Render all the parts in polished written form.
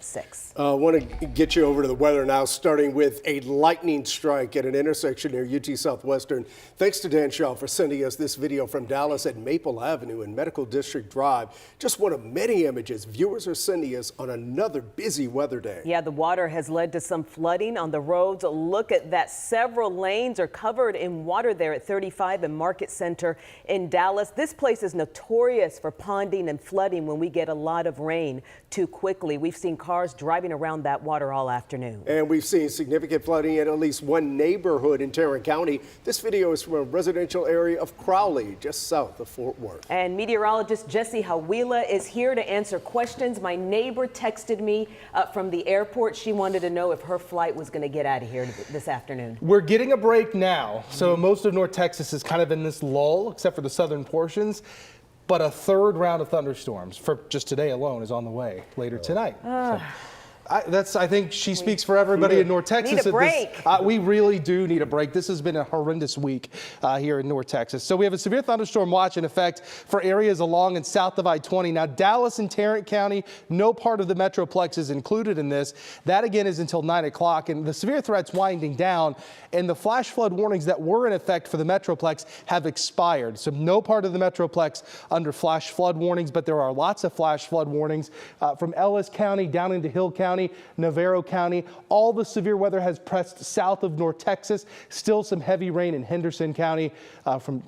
6. I want to get you over to the weather now, starting with a lightning strike at an intersection near UT Southwestern. Thanks to Dan Shaw for sending us this video from Dallas at Maple Avenue and Medical District Drive. Just one of many images viewers are sending us on another busy weather day. Yeah, the water has led to some flooding on the roads. Look at that. Several lanes are covered in water there at 35 and Market Center in Dallas. This place is notorious for ponding and flooding when we get a lot of rain too quickly. We've seen cars driving around that water all afternoon. And we've seen significant flooding in at least one neighborhood in Tarrant County. This video is from a residential area of Crowley, just south of Fort Worth. And meteorologist Jessie Hawila is here to answer questions. My neighbor texted me from the airport. She wanted to know if her flight was going to get out of here this afternoon. We're getting a break now. So most of North Texas is kind of in this lull, except for the southern portions. But a third round of thunderstorms for just today alone is on the way later tonight. I think she speaks for everybody in North Texas. Need a break. We really do need a break. This has been a horrendous week here in North Texas. So we have a severe thunderstorm watch in effect for areas along and south of I-20. Now, Dallas and Tarrant County, no part of the Metroplex is included in this. That again is until 9 o'clock, and the severe threat's winding down, and the flash flood warnings that were in effect for the Metroplex have expired. So no part of the Metroplex under flash flood warnings, but there are lots of flash flood warnings from Ellis County down into Hill County, Navarro County. All the severe weather has pressed south of North Texas. Still some heavy rain in Henderson County from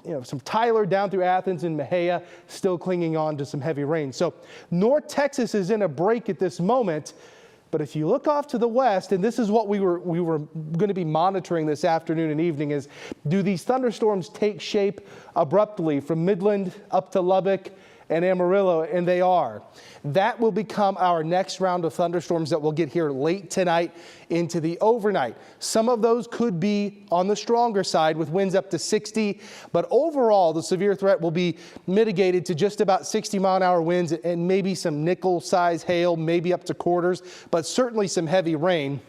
Tyler down through Athens and Mejia, still clinging on to some heavy rain. So North Texas is in a break at this moment. But if you look off to the west, and this is what we were going to be monitoring this afternoon and evening, is do these thunderstorms take shape abruptly from Midland up to Lubbock and Amarillo? And they are. That will become our next round of thunderstorms that we'll get here late tonight into the overnight. Some of those could be on the stronger side with winds up to 60, but overall the severe threat will be mitigated to just about 60-mile-an-hour winds and maybe some nickel-size hail, maybe up to quarters, but certainly some heavy rain.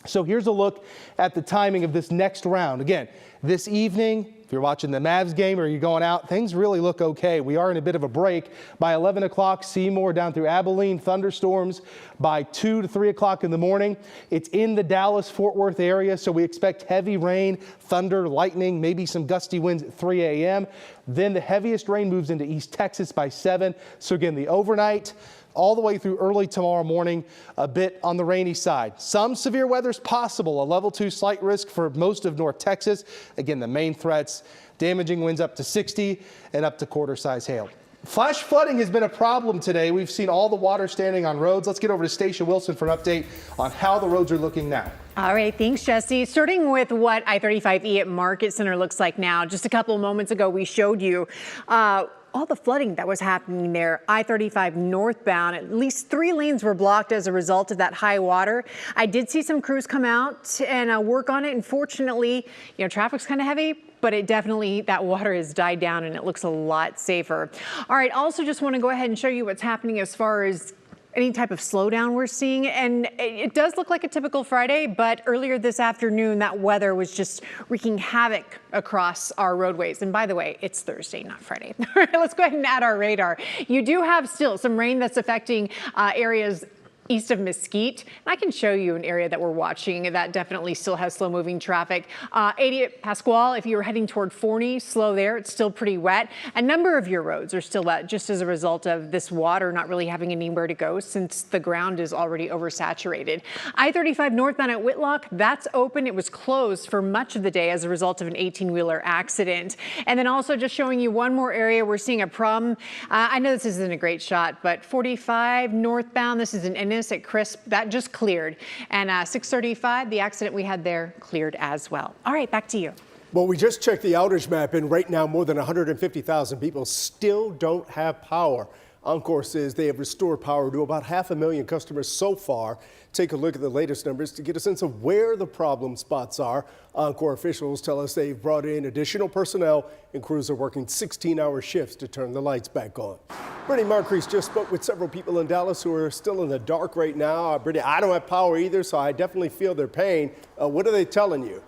So here's a look at the timing of this next round. Again, this evening, if you're watching the Mavs game or you're going out, things really look okay. We are in a bit of a break. By 11 o'clock, Seymour down through Abilene, thunderstorms by 2 to 3 o'clock in the morning. It's in the Dallas-Fort Worth area, so we expect heavy rain, thunder, lightning, maybe some gusty winds at 3 a.m. Then the heaviest rain moves into East Texas by 7. So again, the overnight, all the way through early tomorrow morning, a bit on the rainy side. Some severe weather is possible, a level 2 slight risk for most of North Texas. Again, the main threats, damaging winds up to 60 and up to quarter-size hail. Flash flooding has been a problem today. We've seen all the water standing on roads. Let's get over to Stacia Wilson for an update on how the roads are looking now. All right, thanks, Jesse. Starting with what I-35E at Market Center looks like now. Just a couple of moments ago, we showed you all the flooding that was happening there. I-35 northbound, at least 3 lanes were blocked as a result of that high water. I did see some crews come out and work on it. Unfortunately, traffic's kind of heavy, but it definitely, that water has died down and it looks a lot safer. All right, also just want to go ahead and show you what's happening as far as any type of slowdown we're seeing. And it does look like a typical Friday, but earlier this afternoon, that weather was just wreaking havoc across our roadways. And by the way, it's Thursday, not Friday. All right, let's go ahead and add our radar. You do have still some rain that's affecting areas east of Mesquite. And I can show you an area that we're watching that definitely still has slow moving traffic. 80 at Pasquale, if you're heading toward Forney, slow there. It's still pretty wet. A number of your roads are still wet just as a result of this water not really having anywhere to go since the ground is already oversaturated. I-35 northbound at Whitlock, that's open. It was closed for much of the day as a result of an 18-wheeler accident. And then also just showing you one more area we're seeing a problem. I know this isn't a great shot, but 45 northbound, this is an at Crisp, that just cleared. And 635, the accident we had there cleared as well. All right, back to you. Well, we just checked the outage map, and right now more than 150,000 people still don't have power. Oncor says they have restored power to about 500,000 customers so far. Take a look at the latest numbers to get a sense of where the problem spots are. Oncor officials tell us they've brought in additional personnel and crews are working 16-hour shifts to turn the lights back on. Brittany Marcrease just spoke with several people in Dallas who are still in the dark right now. Brittany, I don't have power either, so I definitely feel their pain. What are they telling you?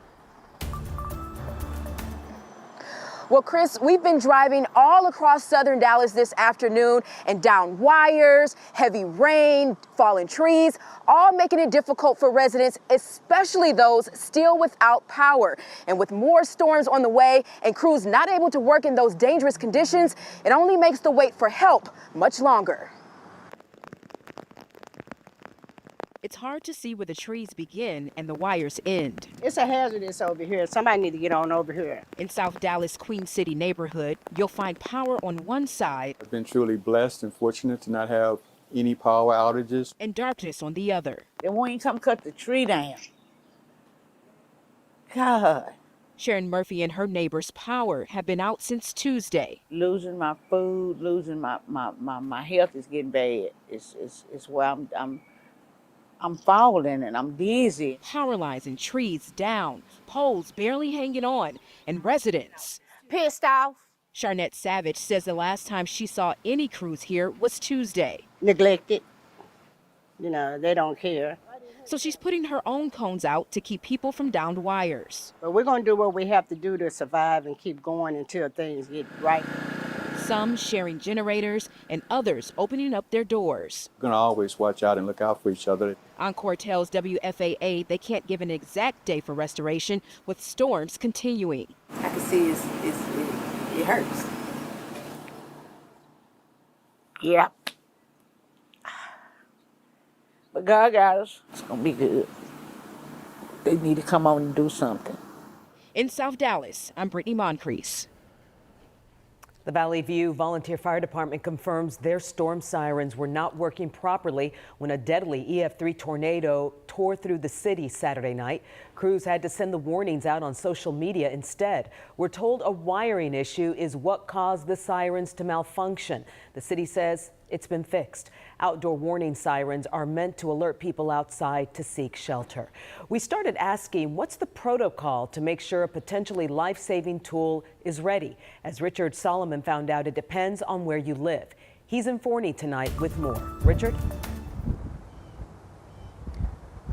Well, Chris, we've been driving all across southern Dallas this afternoon, and down wires, heavy rain, fallen trees, all making it difficult for residents, especially those still without power. And with more storms on the way and crews not able to work in those dangerous conditions, it only makes the wait for help much longer. It's hard to see where the trees begin and the wires end. It's a hazardous over here. Somebody need to get on over here. In South Dallas' Queen City neighborhood, you'll find power on one side. I've been truly blessed and fortunate to not have any power outages. And darkness on the other. And when you come cut the tree down. God. Sharon Murphy and her neighbors' power have been out since Tuesday. Losing my food, losing my health is getting bad. It's where I'm falling and I'm dizzy. Power lines and trees down, poles barely hanging on, and residents Pissed off. Sharnette Savage says the last time she saw any crews here was Tuesday. Neglected. You know, they don't care. So she's putting her own cones out to keep people from downed wires. But we're going to do what we have to do to survive and keep going until things get right. Some sharing generators and others opening up their doors. We're going to always watch out and look out for each other. Encore tells WFAA they can't give an exact day for restoration with storms continuing. I can see it hurts. Yeah. But God got us. It's going to be good. They need to come on and do something. In South Dallas, I'm Brittany Moncrief. The Valley View Volunteer Fire Department confirms their storm sirens were not working properly when a deadly EF3 tornado tore through the city Saturday night. Crews had to send the warnings out on social media instead. We're told a wiring issue is what caused the sirens to malfunction. The city says it's been fixed. Outdoor warning sirens are meant to alert people outside to seek shelter. We started asking what's the protocol to make sure a potentially life-saving tool is ready. As Richard Solomon found out, it depends on where you live. He's in Forney tonight with more. Richard?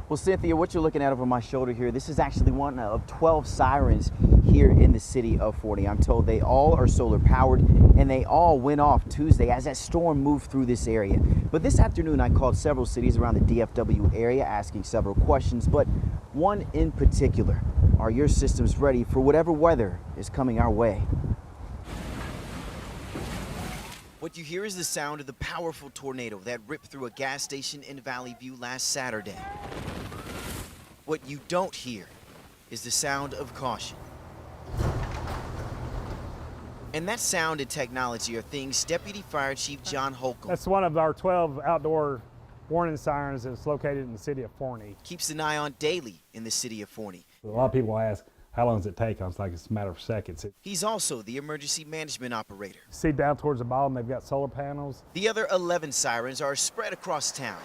Well, Cynthia, what you're looking at over my shoulder here, this is actually one of 12 sirens here in the city of Forney. I'm told they all are solar powered and they all went off Tuesday as that storm moved through this area. But this afternoon, I called several cities around the DFW area asking several questions, but one in particular, are your systems ready for whatever weather is coming our way? What you hear is the sound of the powerful tornado that ripped through a gas station in Valley View last Saturday. What you don't hear is the sound of caution. And that sound and technology are things Deputy Fire Chief John Holcomb, that's one of our 12 outdoor warning sirens that's located in the city of Forney, keeps an eye on daily in the city of Forney. a lot of people ask, how long does it take? I was like, it's a matter of seconds. He's also the emergency management operator. See down towards the bottom, they've got solar panels. The other 11 sirens are spread across town.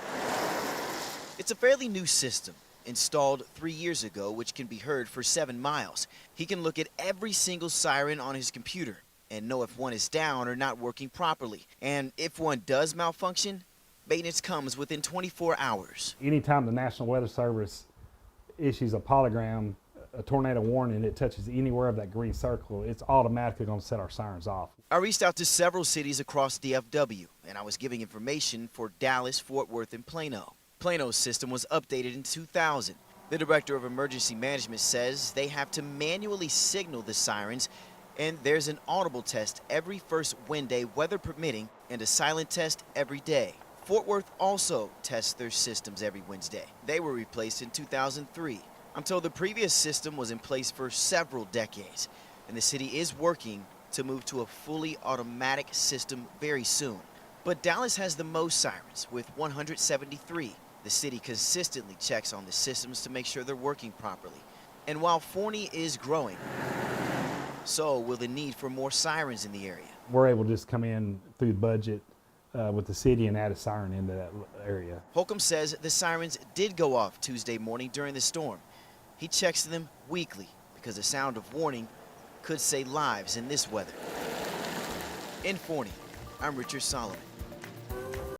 It's a fairly new system, installed 3 years ago, which can be heard for 7 miles. He can look at every single siren on his computer and know if one is down or not working properly. And if one does malfunction, maintenance comes within 24 hours. Anytime the National Weather Service issues a polygram, a tornado warning, it touches anywhere of that green circle, it's automatically going to set our sirens off. I reached out to several cities across DFW, and I was giving information for Dallas, Fort Worth, and Plano. Plano's system was updated in 2000. The director of emergency management says they have to manually signal the sirens, and there's an audible test every first Wednesday, weather permitting, and a silent test every day. Fort Worth also tests their systems every Wednesday. They were replaced in 2003. I'm told the previous system was in place for several decades, and the city is working to move to a fully automatic system very soon. But Dallas has the most sirens with 173. The city consistently checks on the systems to make sure they're working properly. And while Forney is growing, so will the need for more sirens in the area. We're able to just come in through the budget with the city and add a siren into that area. Holcomb says the sirens did go off Tuesday morning during the storm. He checks them weekly because the sound of warning could save lives in this weather. In Forney, I'm Richard Solomon.